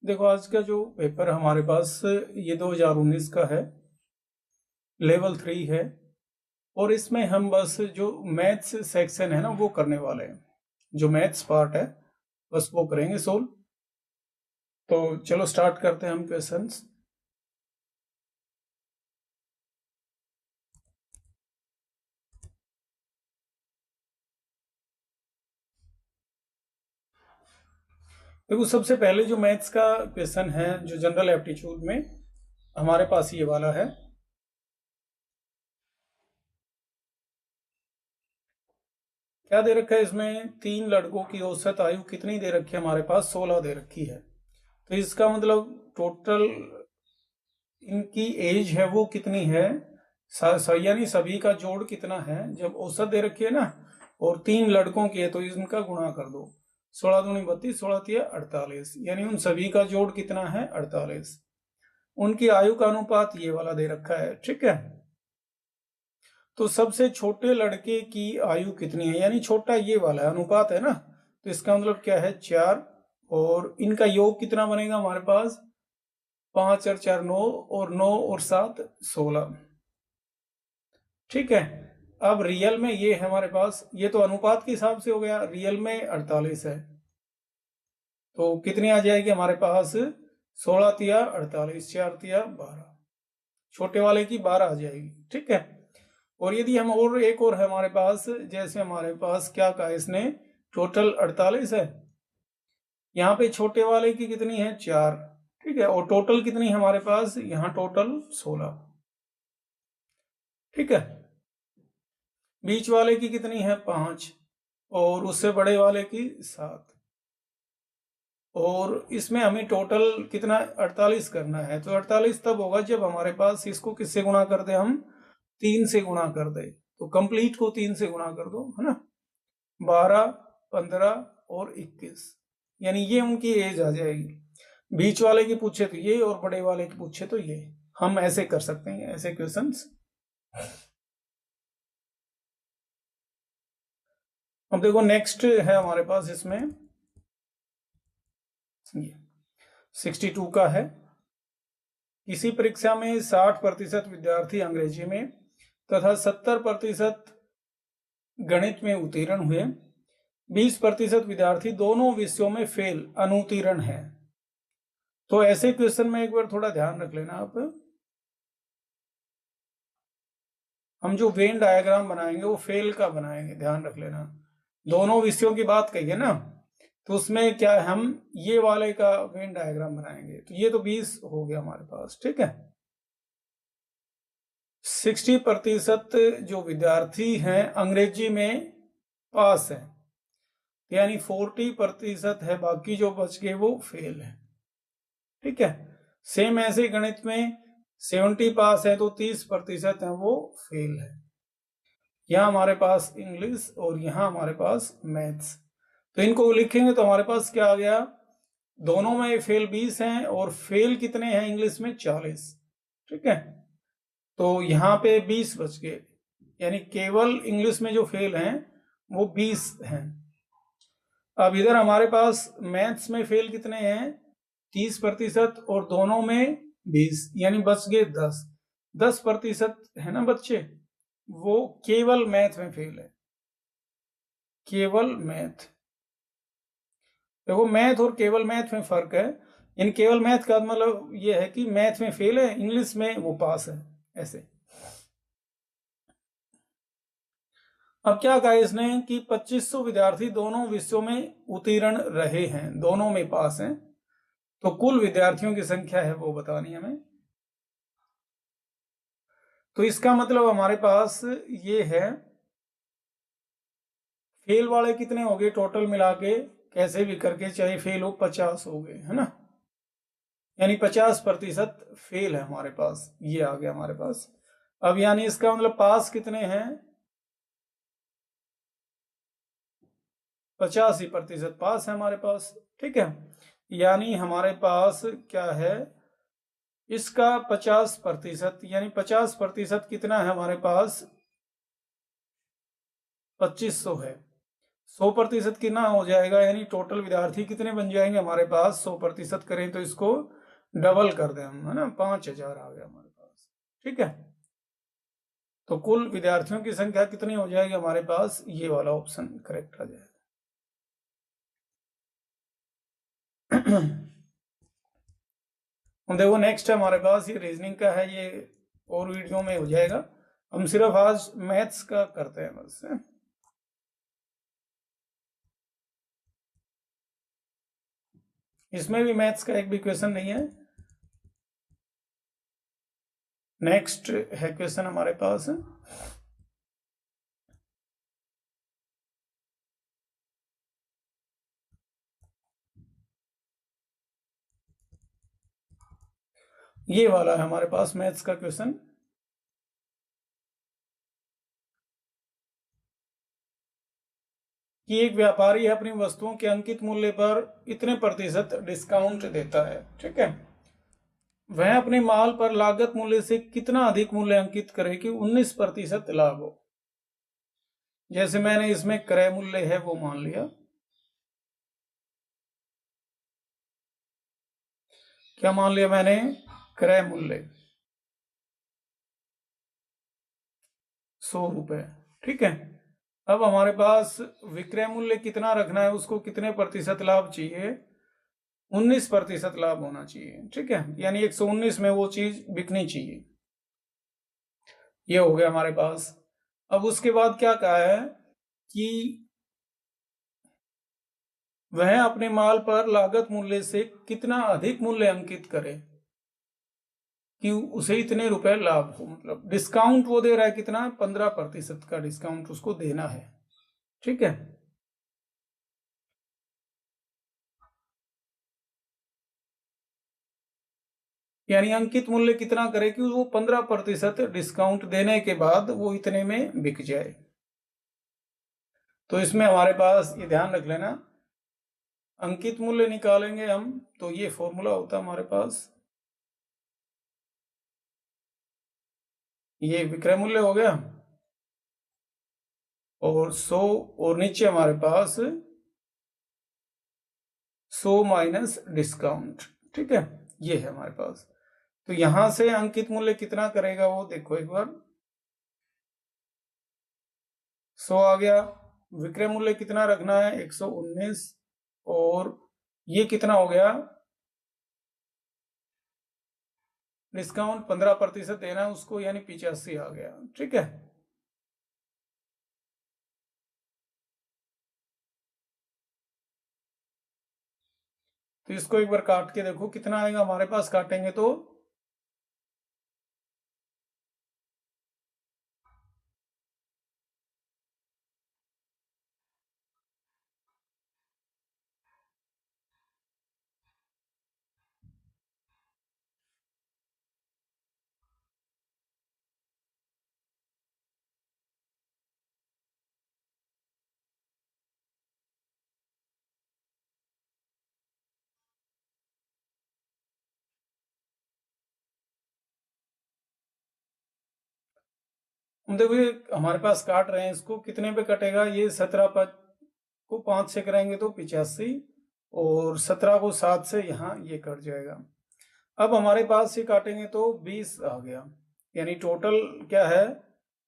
देखो आज का जो पेपर हमारे पास ये 2019 का है, लेवल 3 है और इसमें हम बस जो मैथ्स सेक्शन है ना वो करने वाले हैं। जो मैथ्स पार्ट है बस वो करेंगे सोल्व। तो चलो स्टार्ट करते हैं हम क्वेश्चंस। देखो सबसे पहले जो मैथ्स का क्वेश्चन है जो जनरल एप्टीट्यूड में हमारे पास ये वाला है। क्या दे रखा है इसमें? 3 लड़कों की औसत आयु कितनी दे रखी है? हमारे पास 16 दे रखी है। तो इसका मतलब टोटल इनकी एज है वो कितनी है, यानी सभी का जोड़ कितना है। जब औसत दे रखी है ना और 3 लड़कों की है तो इनका गुणा कर दो। 16 दूनी 32, 16 तिया 48, यानी उन सभी का जोड़ कितना है? 48। उनकी आयु का अनुपात ये वाला दे रखा है, ठीक है। तो सबसे छोटे लड़के की आयु कितनी है, यानी छोटा ये वाला अनुपात है ना, तो इसका मतलब क्या है? 4। और इनका योग कितना बनेगा हमारे पास? 5 और 4 9, और 9 और 7 16, ठीक है। अब रियल में ये है हमारे पास, ये तो अनुपात के हिसाब से हो गया, रियल में 48 है तो कितनी आ जाएगी हमारे पास? 16 तिया 48, 4 तिया 12, छोटे वाले की 12 आ जाएगी, ठीक है। और यदि हम और एक और है हमारे पास, जैसे हमारे पास क्या कहा इसने, टोटल 48 है, यहाँ पे छोटे वाले की कितनी है? 4, ठीक है। और टोटल कितनी है हमारे पास? यहाँ टोटल 16, ठीक है। बीच वाले की कितनी है? 5, और उससे बड़े वाले की 7। और इसमें हमें टोटल कितना 48 करना है, तो 48 तब होगा जब हमारे पास इसको किससे गुणा कर दे? हम 3 से गुणा कर दे। तो कंप्लीट को 3 से गुणा कर दो, है ना। 12, 15 और 21, यानी ये उनकी एज आ जाएगी। बीच वाले की पूछे तो ये, और बड़े वाले की पूछे तो ये। हम ऐसे कर सकते हैं ऐसे क्वेश्चंस। अब देखो नेक्स्ट है हमारे पास इसमें ये 62 का है। किसी परीक्षा में 60% विद्यार्थी अंग्रेजी में तथा 70% गणित में उत्तीर्ण हुए, 20% विद्यार्थी दोनों विषयों में फेल अनुत्तीर्ण है। तो ऐसे क्वेश्चन में एक बार थोड़ा ध्यान रख लेना आप। हम जो वेन डायग्राम बनाएंगे वो फेल का बनाएंगे, ध्यान रख लेना। दोनों विषयों की बात कही है ना, तो उसमें क्या है, हम ये वाले का वेन डायग्राम बनाएंगे। तो ये तो 20 हो गया हमारे पास, ठीक है। 60% जो विद्यार्थी हैं अंग्रेजी में पास है, यानी 40% है, बाकी जो बच गए वो फेल है, ठीक है। सेम ऐसे गणित में 70 पास है तो 30% है वो फेल है। यहाँ हमारे पास इंग्लिश और यहाँ हमारे पास मैथ्स। तो इनको लिखेंगे तो हमारे पास क्या आ गया? दोनों में फेल 20 हैं और फेल कितने हैं इंग्लिश में? 40, ठीक है। तो यहाँ पे 20 बच गए, यानी केवल इंग्लिश में जो फेल हैं वो 20 हैं। अब इधर हमारे पास मैथ्स में फेल कितने हैं? 30%, और दोनों में 20, यानी बच गए 10। 10% है ना बच्चे, वो केवल मैथ में फेल है, केवल मैथ। देखो मैथ और केवल मैथ में फर्क है। इन केवल मैथ का मतलब ये है कि मैथ में फेल है, इंग्लिश में वो पास है, ऐसे। अब क्या कहा इसने कि 2500 विद्यार्थी दोनों विषयों में उत्तीर्ण रहे हैं, दोनों में पास हैं, तो कुल विद्यार्थियों की संख्या है वो बतानी हमें। तो इसका मतलब हमारे पास ये है, फेल वाले कितने हो गए टोटल मिला के, कैसे भी करके चाहे फेल हो, 50 हो गए, है ना। यानी 50% फेल है हमारे पास, ये आ गया हमारे पास। अब यानी इसका मतलब पास कितने हैं? 85% पास है हमारे पास, ठीक है। यानी हमारे पास क्या है, इसका 50%, यानी 50% कितना है हमारे पास? 2500 है। 100% कितना हो जाएगा, यानी टोटल विद्यार्थी कितने बन जाएंगे हमारे पास, 100% करें तो इसको डबल कर दें हम, है ना, 5000 आ गया हमारे पास। ठीक है, तो कुल विद्यार्थियों की संख्या कितनी हो जाएगी हमारे पास, ये वाला ऑप्शन करेक्ट आ जाएगा। देखो नेक्स्ट है हमारे पास, ये रीजनिंग का है, ये और वीडियो में हो जाएगा, हम सिर्फ आज मैथ्स का करते हैं बस। इसमें भी मैथ्स का एक भी क्वेश्चन नहीं है। नेक्स्ट है क्वेश्चन हमारे पास, ये वाला है हमारे पास मैथ्स का क्वेश्चन। कि एक व्यापारी अपनी वस्तुओं के अंकित मूल्य पर इतने प्रतिशत डिस्काउंट देता है। ठीक है, वह अपने माल पर लागत मूल्य से कितना अधिक मूल्य अंकित करे कि 19% लाभ हो। जैसे मैंने इसमें क्रय मूल्य है वो मान लिया, क्या मान लिया मैंने, क्रय मूल्य 100 रुपए। ठीक है, अब हमारे पास विक्रय मूल्य कितना रखना है, उसको कितने प्रतिशत लाभ चाहिए, 19% लाभ होना चाहिए। ठीक है, यानी 119 में वो चीज बिकनी चाहिए, ये हो गया हमारे पास। अब उसके बाद क्या कहा है कि वह अपने माल पर लागत मूल्य से कितना अधिक मूल्य अंकित करे कि उसे इतने रुपए लाभ हो, मतलब डिस्काउंट वो दे रहा है कितना, 15% का डिस्काउंट उसको देना है। ठीक है, यानी अंकित मूल्य कितना करे कि वो 15% डिस्काउंट देने के बाद वो इतने में बिक जाए। तो इसमें हमारे पास ये ध्यान रख लेना, अंकित मूल्य निकालेंगे हम तो ये फॉर्मूला होता है हमारे पास, ये विक्रय मूल्य हो गया और 100, और नीचे हमारे पास 100 माइनस डिस्काउंट। ठीक है, ये है हमारे पास। तो यहां से अंकित मूल्य कितना करेगा वो देखो एक बार, 100 आ गया, विक्रय मूल्य कितना रखना है 119, और ये कितना हो गया, डिस्काउंट 15% देना है उसको, यानी 85 आ गया। ठीक है, तो इसको एक बार काट के देखो कितना आएगा हमारे पास, काटेंगे तो हम देखो ये हमारे पास काट रहे हैं, इसको कितने पे कटेगा, ये 17 को 5 से करेंगे तो 85, और 17 को 7 से यहाँ ये कट जाएगा। अब हमारे पास ये काटेंगे तो 20 आ गया, यानी टोटल क्या है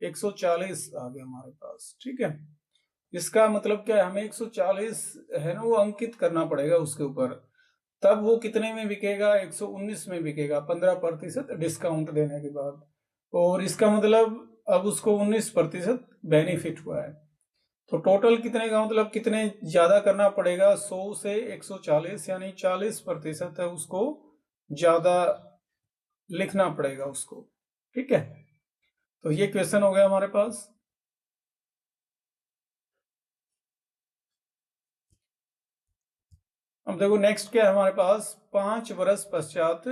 140 आ गया हमारे पास। ठीक है, इसका मतलब क्या है, हमें 140 है ना वो अंकित करना पड़ेगा उसके ऊपर, तब वो कितने में बिकेगा, 119 में बिकेगा 15% डिस्काउंट देने के बाद। और इसका मतलब अब उसको 19% बेनिफिट हुआ है, तो टोटल कितने का मतलब कितने ज्यादा करना पड़ेगा, 100 से 140, यानी 40% है उसको ज्यादा लिखना पड़ेगा उसको। ठीक है, तो ये क्वेश्चन हो गया हमारे पास। अब देखो नेक्स्ट क्या है हमारे पास, 5 वर्ष पश्चात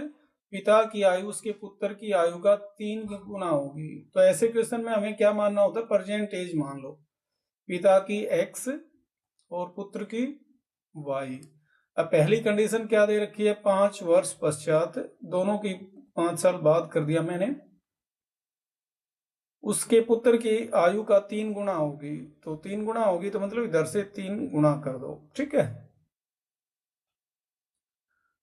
पिता की आयु उसके पुत्र की आयु का 3 गुना होगी। तो ऐसे क्वेश्चन में हमें क्या मानना होता है, प्रेजेंट एज मान लो, पिता की x और पुत्र की y। अब पहली कंडीशन क्या दे रखी है, 5 वर्ष पश्चात, दोनों की 5 साल बाद कर दिया मैंने, उसके पुत्र की आयु का 3 गुना होगी, तो 3 गुना होगी तो मतलब इधर से 3 गुना कर दो, ठीक है।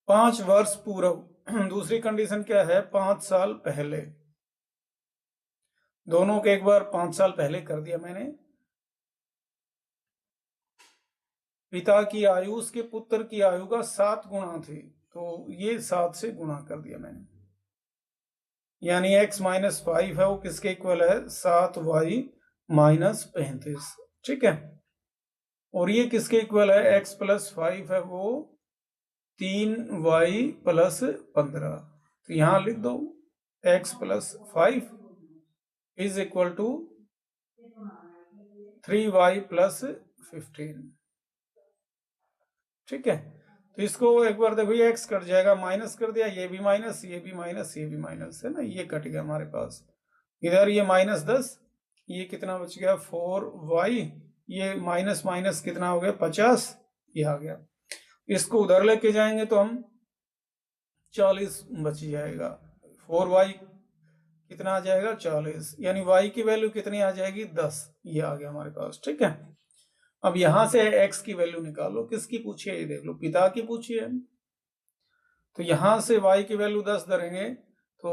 5 वर्ष पूर्व दूसरी कंडीशन क्या है, 5 साल पहले। दोनों के एक बार 5 साल पहले कर दिया मैंने। पिता की आयु उसके पुत्र की आयु का 7 गुना थी, तो ये 7 से गुणा कर दिया मैंने, यानी x माइनस 5 है वो किसके इक्वल है, 7y माइनस 35, ठीक है। और ये किसके इक्वल है, x प्लस 5 है वो 3y प्लस 15। तो यहां लिख दो x plus 5 is equal to 3y plus 15, ठीक है। तो इसको एक बार देखो, ये x कट जाएगा, माइनस कर दिया, ये भी माइनस, ये भी माइनस, ये भी माइनस, है ना, ये कट गया हमारे पास। इधर ये -10, ये कितना बच गया 4y, ये माइनस माइनस कितना हो गया 50, ये आ गया। इसको उधर लेके जाएंगे तो हम 40 बच जाएगा, 4y कितना आ जाएगा 40, यानी y की वैल्यू कितनी आ जाएगी 10, ये आ गया हमारे पास, ठीक है। अब यहां से x की वैल्यू निकालो, किसकी पूछी है ये देख लो, पिता की पूछी है। तो यहां से y की वैल्यू 10 धरेंगे तो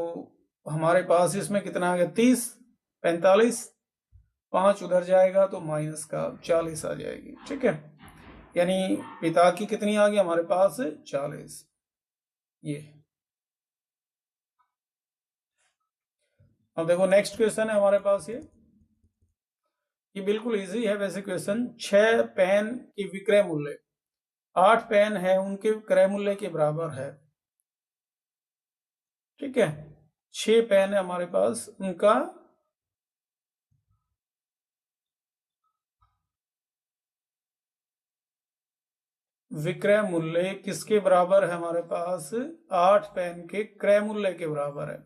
हमारे पास इसमें कितना आ गया 30, 45, 5 उधर जाएगा तो माइनस का 40 आ जाएगी, ठीक है। यानी पिता की कितनी आ गई हमारे पास 40। ये अब देखो नेक्स्ट क्वेश्चन है हमारे पास, ये बिल्कुल इजी है वैसे क्वेश्चन। 6 पेन की विक्रय मूल्य 8 पेन है उनके क्रय मूल्य के बराबर है, ठीक है। 6 पेन है हमारे पास, उनका विक्रय मूल्य किसके बराबर है हमारे पास, 8 पेन के क्रय मूल्य के बराबर है।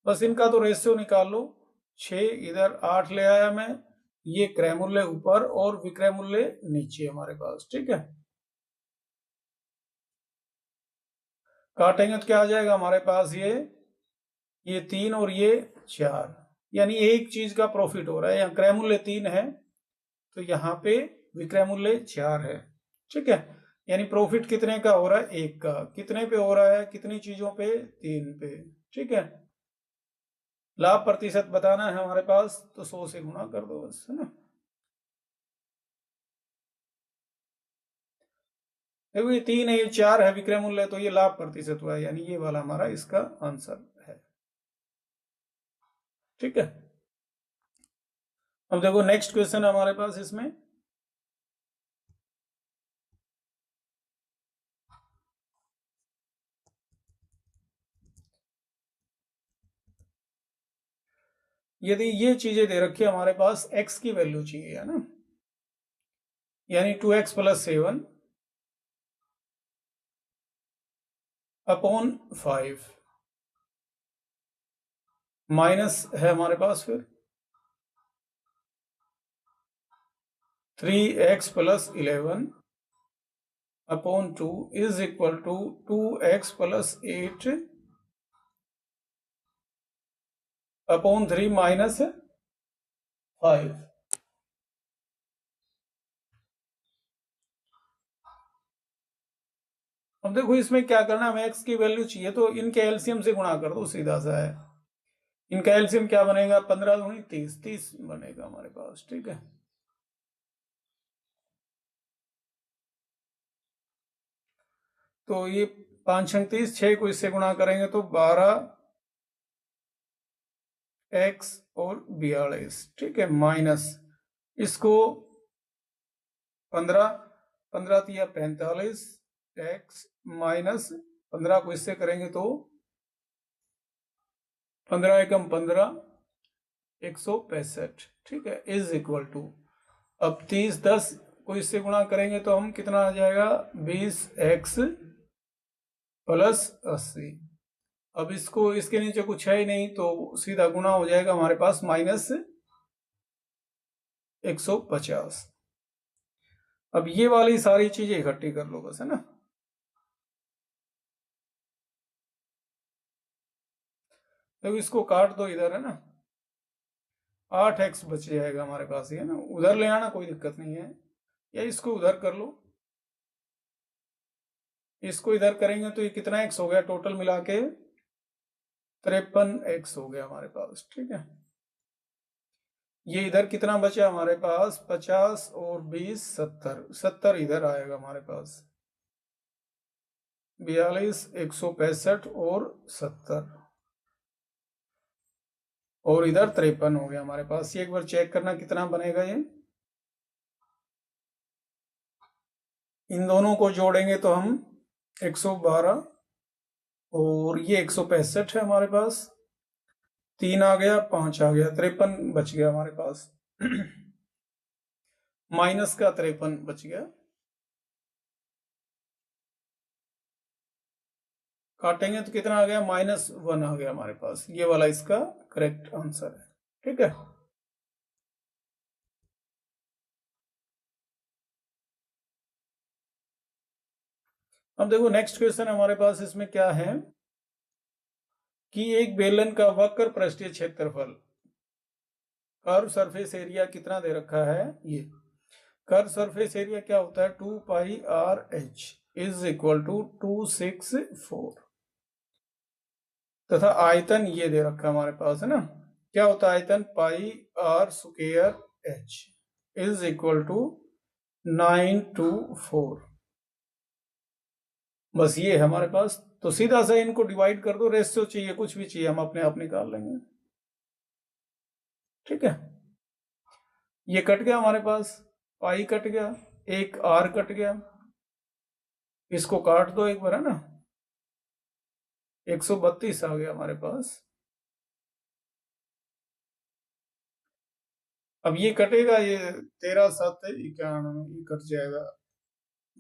बस इनका तो रेशियो निकाल लो, 6 इधर 8 ले आया मैं, ये क्रय मूल्य ऊपर और विक्रय मूल्य नीचे हमारे पास, ठीक है। काटेंगे तो क्या आ जाएगा हमारे पास, ये 3 और ये 4, यानी एक चीज का प्रॉफिट हो रहा है। यहाँ क्रय मूल्य 3 है तो यहाँ पे विक्रय मूल्य 4 है, ठीक है। यानी प्रॉफिट कितने का हो रहा है, एक का। कितने पे हो रहा है, कितनी चीजों पे, 3 पे, ठीक है। लाभ प्रतिशत बताना है हमारे पास तो 100 से गुणा कर दो बस, है ना। देखो ये 3 है, ये 4 है विक्रय मूल्य, तो ये लाभ प्रतिशत हुआ है, यानी ये वाला हमारा इसका आंसर है, ठीक है। अब देखो नेक्स्ट क्वेश्चन है हमारे पास इसमें, यदि ये चीजें दे रखी है हमारे पास, x की वैल्यू चाहिए, है ना, यानी 2x प्लस 7 अपॉन 5 माइनस है हमारे पास फिर 3x plus 11 upon 2 is equal to 2x plus 8 upon 3 minus 5। अब देखो इसमें क्या करना है, हमें x की वैल्यू चाहिए तो इनके एलसीएम से गुणा कर दो, सीधा सा है। इनका एलसीएम क्या बनेगा, 15 दूनी 30, 30 बनेगा हमारे पास, ठीक है। तो ये 5 6 30, 6 को इससे गुणा करेंगे तो 12x और 42, ठीक है, माइनस इसको 15, 15 तिया 45 x माइनस 15 को इससे करेंगे तो 15 एकम 15, 165, ठीक है, इज इक्वल टू, अब 30 10 को इससे गुणा करेंगे तो हम कितना आ जाएगा 20x प्लस 80। अब इसको इसके नीचे कुछ है ही नहीं तो सीधा गुणा हो जाएगा हमारे पास माइनस 150। अब ये वाली सारी चीजें इकट्ठी कर लो बस, है ना। तो इसको काट दो इधर, है ना, 8x बच जाएगा हमारे पास, ये ना उधर ले आना कोई दिक्कत नहीं है, या इसको उधर कर लो, इसको इधर करेंगे तो ये कितना x हो गया टोटल मिला के 53x हो गया हमारे पास। ठीक है, ये इधर कितना बचा हमारे पास 50 और 20 70, 70 इधर आएगा हमारे पास 42 165 और 70 और इधर 53 हो गया हमारे पास। ये एक बार चेक करना कितना बनेगा ये, इन दोनों को जोड़ेंगे तो हम 112 और ये 165 है हमारे पास, 3 आ गया 5 आ गया 53 बच गया हमारे पास माइनस का 53 बच गया, काटेंगे तो कितना आ गया -1 आ गया हमारे पास। ये वाला इसका करेक्ट आंसर है। ठीक है, अब देखो नेक्स्ट क्वेश्चन हमारे पास इसमें क्या है कि एक बेलन का वक्र पृष्ठीय क्षेत्रफल कर्व सरफेस एरिया कितना दे रखा है। ये कर्व सरफेस एरिया क्या होता है 2πr/h इज इक्वल टू 264 तथा आयतन ये दे रखा है हमारे पास है ना, क्या होता है आयतन πr² इज इक्वल टू 924। बस ये है हमारे पास, तो सीधा सा इनको डिवाइड कर दो, रेशियो चाहिए कुछ भी चाहिए हम अपने आप निकाल लेंगे। ठीक है, ये कट गया हमारे पास, पाई कट गया, एक आर कट गया, इसको काट दो एक बार है ना, 132 आ गया हमारे पास। अब ये कटेगा, ये 13 7 91 ये कट जाएगा।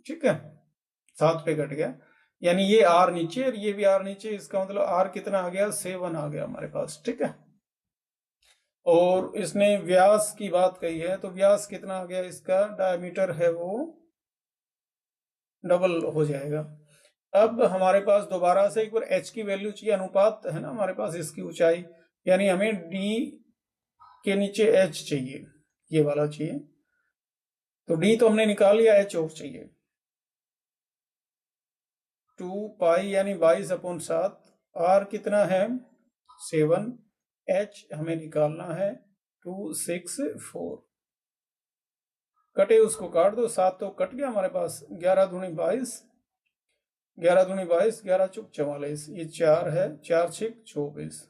ठीक है, 7 पे कट गया, यानी ये आर नीचे और ये भी आर नीचे, इसका मतलब आर कितना आ गया 7 आ गया हमारे पास। ठीक है, और इसने व्यास की बात कही है, तो व्यास कितना आ गया इसका, डायमीटर है वो डबल हो जाएगा। अब हमारे पास दोबारा से एक बार h की वैल्यू चाहिए, अनुपात है ना हमारे पास इसकी ऊंचाई, यानी हमें d के नीचे h चाहिए, ये वाला चाहिए, तो d तो हमने निकाल लिया, h और चाहिए 2π यानी 22/7, r कितना है 7, h हमें निकालना है 264, कटे उसको काट दो, 7 तो कट गया हमारे पास, 11 दूनी 22, 11 दूनी 22, 11 चौक 44, ये 4 है, 4 6 24,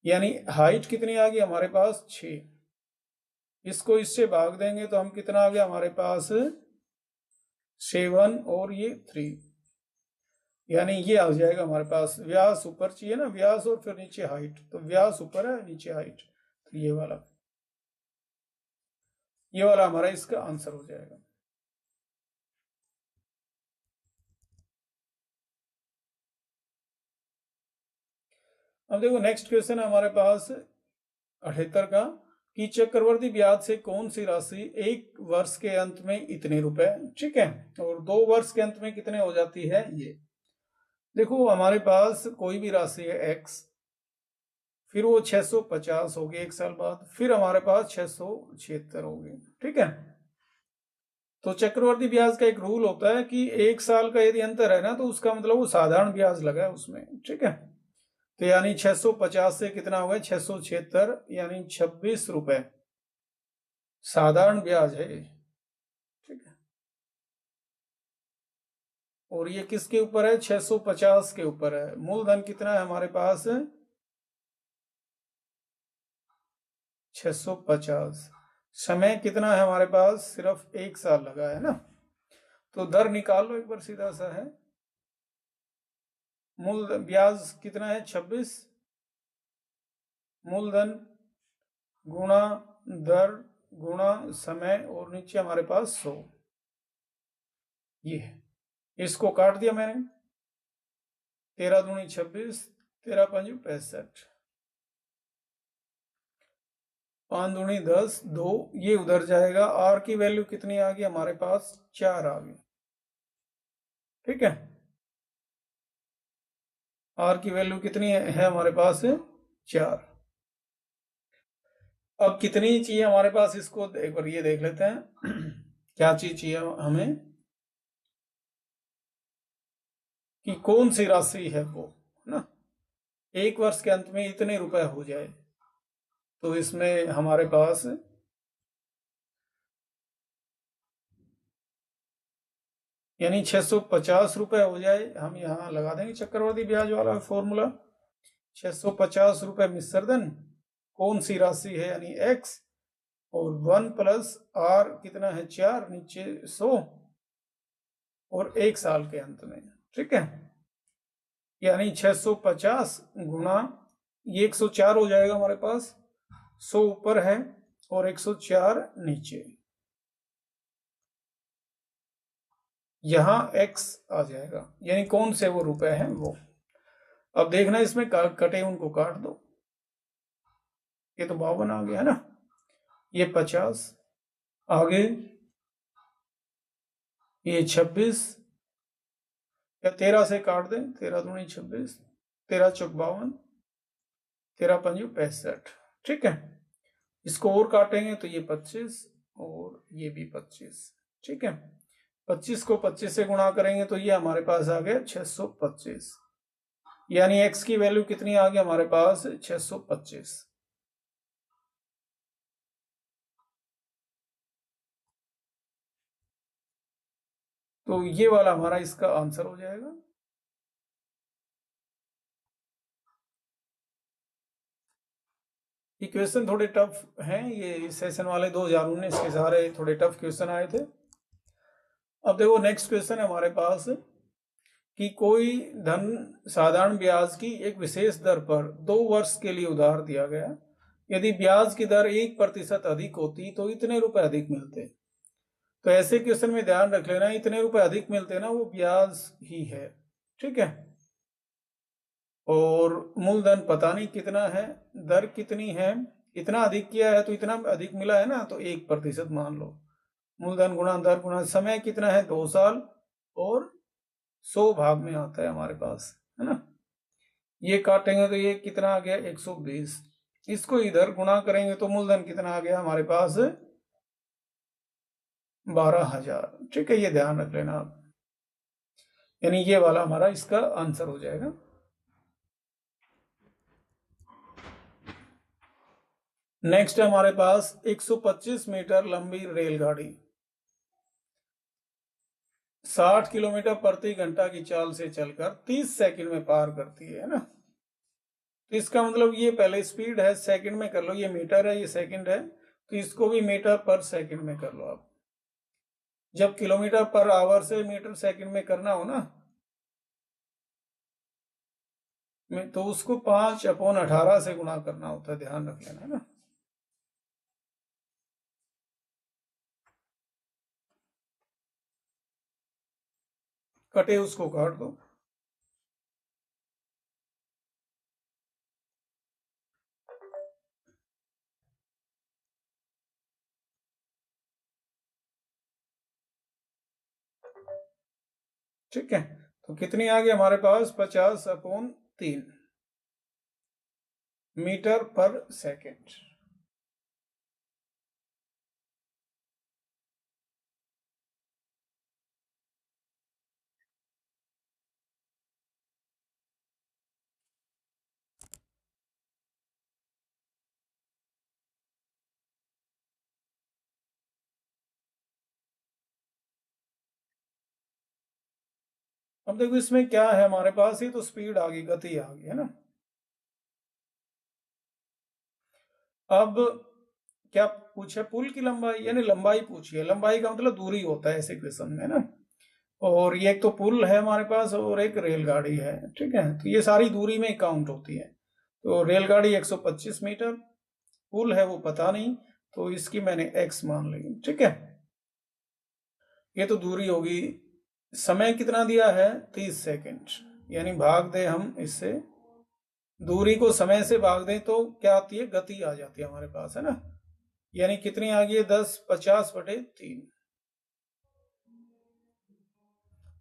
यानी हाइट कितनी आ गई हमारे पास 6, इसको इससे भाग देंगे तो हम कितना आ गया हमारे पास 7 और ये 3, यानी ये आ जाएगा हमारे पास, व्यास ऊपर चाहिए ना, व्यास और फिर नीचे हाइट, तो व्यास ऊपर है नीचे हाइट, तो ये वाला हमारा इसका आंसर हो जाएगा। अब देखो नेक्स्ट क्वेश्चन है हमारे पास 78 का कि चक्रवर्ती ब्याज से कौन सी राशि एक वर्ष के अंत में इतने रुपए, ठीक है, और 2 वर्ष के अंत में कितने हो जाती है। ये देखो हमारे पास कोई भी राशि है x, फिर वो 650 हो गई एक साल बाद, फिर हमारे पास 676 हो गई। ठीक है, तो चक्रवर्ती ब्याज का एक रूल होता है कि एक साल का यदि अंतर है ना, तो उसका मतलब वो साधारण ब्याज लगा है उसमें। ठीक है, तो यानी 650 से कितना हुआ 676, यानी 26 रुपए साधारण ब्याज है। ठीक है, और ये किसके ऊपर है 650 के ऊपर है। मूलधन कितना है हमारे पास 650, समय कितना है हमारे पास सिर्फ 1 साल लगा है ना, तो दर निकाल लो एक बार, सीधा सा है, मूल ब्याज कितना है 26, मूलधन गुणा दर गुणा समय, और नीचे हमारे पास 100, ये है, इसको काट दिया मैंने, 13 दूनी 26, 13 5 65, 5 दूनी 10, 2 ये उधर जाएगा, आर की वैल्यू कितनी आ गई हमारे पास 4 आ गई। ठीक है, आर की वैल्यू कितनी है हमारे पास 4, अब कितनी चाहिए हमारे पास, इसको एक बार ये देख लेते हैं। क्या चीज चाहिए हमें, कि कौन सी राशि है वो, है ना। एक वर्ष के अंत में इतने रुपए हो जाए, तो इसमें हमारे पास यानी 650 रुपए हो जाए। हम यहाँ लगा देंगे चक्रवर्ती ब्याज वाला फॉर्मूला। 650 रुपए मिश्र धन, कौन सी राशि है यानी एक्स, और 1 प्लस आर कितना है 4, नीचे 100, और 1 साल के अंत में। ठीक है, यानी 650 गुना ये 104 हो जाएगा हमारे पास। 100 ऊपर है और 104 नीचे, यहां x आ जाएगा, यानी कौन से वो रुपए हैं वो। अब देखना इसमें कटे उनको काट दो। ये तो 52 आ गया है ना, ये 50 आगे, ये 26, या 13 से काट दें, 13 दूनी 26, 13 चौक 52, 13 पंजू 65। ठीक है, इसको और काटेंगे तो ये 25 और ये भी 25। ठीक है, 25 को 25 से गुणा करेंगे तो ये हमारे पास आ गया 625, यानी x की वैल्यू कितनी आ गई हमारे पास 625। तो ये वाला हमारा इसका आंसर हो जाएगा। ये क्वेश्चन थोड़े टफ हैं, ये सेशन वाले 2019 के सारे थोड़े टफ क्वेश्चन आए थे। अब देखो नेक्स्ट क्वेश्चन है हमारे पास, कि कोई धन साधारण ब्याज की एक विशेष दर पर 2 वर्ष के लिए उधार दिया गया। यदि ब्याज की दर 1% अधिक होती तो इतने रुपए अधिक मिलते। तो ऐसे क्वेश्चन में ध्यान रख लेना, इतने रुपए अधिक मिलते ना वो ब्याज ही है। ठीक है, और मूलधन पता नहीं कितना है, दर कितनी है, इतना अधिक किया है तो इतना अधिक मिला है ना, तो 1% मान लो। मूलधन गुणा दर गुणा समय कितना है 2 साल, और 100 भाग में आता है हमारे पास, है ना। ये काटेंगे तो ये कितना आ गया 120। इसको इधर गुणा करेंगे तो मूलधन कितना आ गया हमारे पास 12,000। ठीक है, ये ध्यान रख लेना आप, यानी ये वाला हमारा इसका आंसर हो जाएगा। नेक्स्ट है हमारे पास 125 मीटर लंबी रेलगाड़ी 60 किलोमीटर प्रति घंटा की चाल से चलकर 30 सेकंड में पार करती है ना। तो इसका मतलब ये पहले स्पीड है, सेकंड में कर लो, ये मीटर है ये सेकंड है, तो इसको भी मीटर पर सेकंड में कर लो आप। जब किलोमीटर पर आवर से मीटर सेकंड में करना हो ना, तो उसको 5/18 से गुणा करना होता है, ध्यान रख लेना, है ना। कटे उसको काट दो। ठीक है, तो कितनी आ गई हमारे पास 50/3 मीटर पर सेकंड। अब देखो इसमें क्या है हमारे पास, ही तो स्पीड आ गई, गति आ गई, है ना। अब क्या पूछे, पुल की लंबाई यानी लंबाई पूछी है। लंबाई का मतलब दूरी होता है ऐसे क्वेश्चन में ना। और ये एक तो पुल है हमारे पास और एक रेलगाड़ी है। ठीक है, तो ये सारी दूरी में काउंट होती है। तो रेलगाड़ी 125 मीटर, पुल है वो पता नहीं, तो इसकी मैंने x मान ली। ठीक है, ये तो दूरी होगी। समय कितना दिया है 30 सेकंड, यानी भाग दे हम इससे, दूरी को समय से भाग दें तो क्या आती है, गति आ जाती है हमारे पास, है ना। यानी कितनी आ गई है 10 50/3।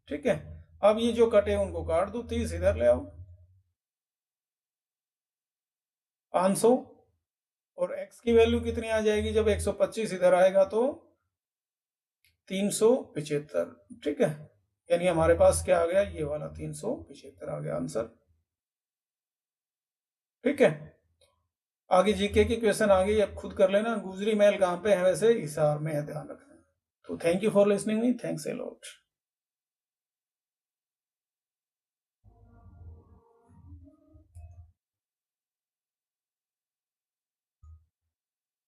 ठीक है, अब ये जो कटे उनको काट दो, 30 इधर ले आओ, 500 और x की वैल्यू कितनी आ जाएगी जब 125 इधर आएगा तो 375, ठीक है। यानी हमारे पास क्या आ गया, ये वाला 375 आ गया आंसर, ठीक है। आगे जीके की क्वेश्चन आ गई, अब खुद कर लेना। गुजरी महल कहाँ पे है वैसे, हिसार में है, ध्यान रखना। तो thank you for listening me, thanks a lot.